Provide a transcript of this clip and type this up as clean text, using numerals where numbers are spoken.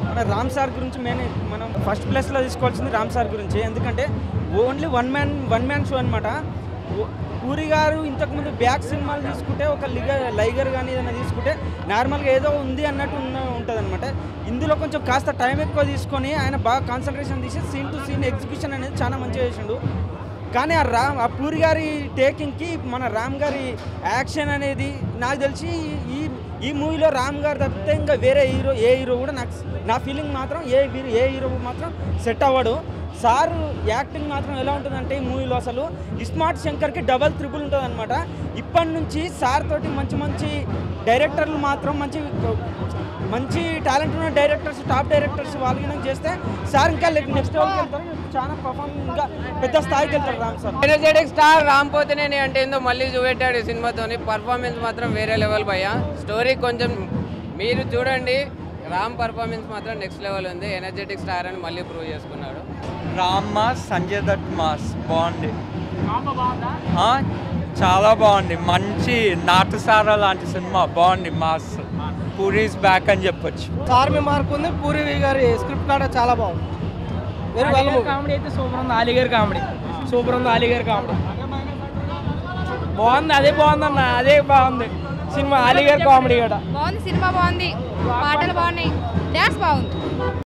మన రామ్ సార్ గురించి మనం ఫస్ట్ ప్లేస్లో తీసుకోవాల్సింది రామ్ సార్ గురించి. ఎందుకంటే ఓన్లీ వన్ మ్యాన్ షో అనమాట. పూరి గారు ఇంతకుముందు బ్యాక్ సినిమాలు తీసుకుంటే ఒక లైగర్ కానీ ఏదైనా తీసుకుంటే నార్మల్గా ఏదో ఉంది అన్నట్టు ఉంటుంది అనమాట. ఇందులో కొంచెం కాస్త టైం ఎక్కువ తీసుకొని ఆయన బాగా కాన్సన్ట్రేషన్ తీసి సీన్ టు సీన్ ఎగ్జిక్యూషన్ అనేది చాలా మంచిగా చేసిండు. కానీ ఆ పూరి గారి టేకింగ్కి మన రామ్ గారి యాక్షన్ అనేది నాకు తెలిసి ఈ మూవీలో రామ్ గారు తప్పితే ఇంకా వేరే ఏ హీరో కూడా నా ఫీలింగ్ మాత్రం ఏ హీరో మాత్రం సెట్ అవ్వడు. సార్ యాక్టింగ్ మాత్రం ఎలా ఉంటుందంటే ఈ మూవీలో అసలు ఇస్మార్ట్ శంకర్కి డబల్ త్రిబుల్ ఉంటుంది అనమాట. ఇప్పటి నుంచి సార్ తోటి మంచి డైరెక్టర్లు మాత్రం మంచి టాలెంట్ ఉన్న డైరెక్టర్స్, టాప్ డైరెక్టర్స్ వాళ్ళకి చేస్తే సార్ ఇంకా నెక్స్ట్ లెవెల్కి వెళ్తారు. చాలా పర్ఫార్మింగ్గా పెద్ద స్థాయికి వెళ్తారు Ram sir. Energetic star Ram Pothineni అంటే ఏందో మళ్ళీ చూపెట్టాడు ఈ సినిమాతోని. పర్ఫార్మెన్స్ మాత్రం వేరే లెవెల్ భయ్యా. స్టోరీ కొంచెం మీరు చూడండి, రామ్ పర్ఫార్మెన్స్ మాత్రం నెక్స్ట్ లెవెల్ ఉంది. ఎనర్జెటిక్ స్టార్ అని మళ్ళీ ప్రూవ్ చేసుకున్నాడు. రామ్ మాస్, సంజయ్ దత్ మాస్ బాగుంది, చాలా బాగుంది. మంచి నాటుసారా లాంటి సినిమా బాగుంది. మాస్ పూరీస్ బ్యాక్ అని చెప్పొచ్చు. ఆర్మీ మార్క్ ఉంది. పూరి గారి స్క్రిప్ట్ కూడా చాలా బాగుంది. కామెడీ అయితే సూపర్ ఉంది. అలీగారి కామెడీ సూపర్ ఉంది. అలీగారి కామెడీ బాగుంది. అదే బాగుందన్న, అదే బాగుంది సినిమా. అలీగారి కామెడీ కూడా బాగుంది. సినిమా బాగుంది, పాటలు బాగున్నాయి, డాన్స్ బాగుంది.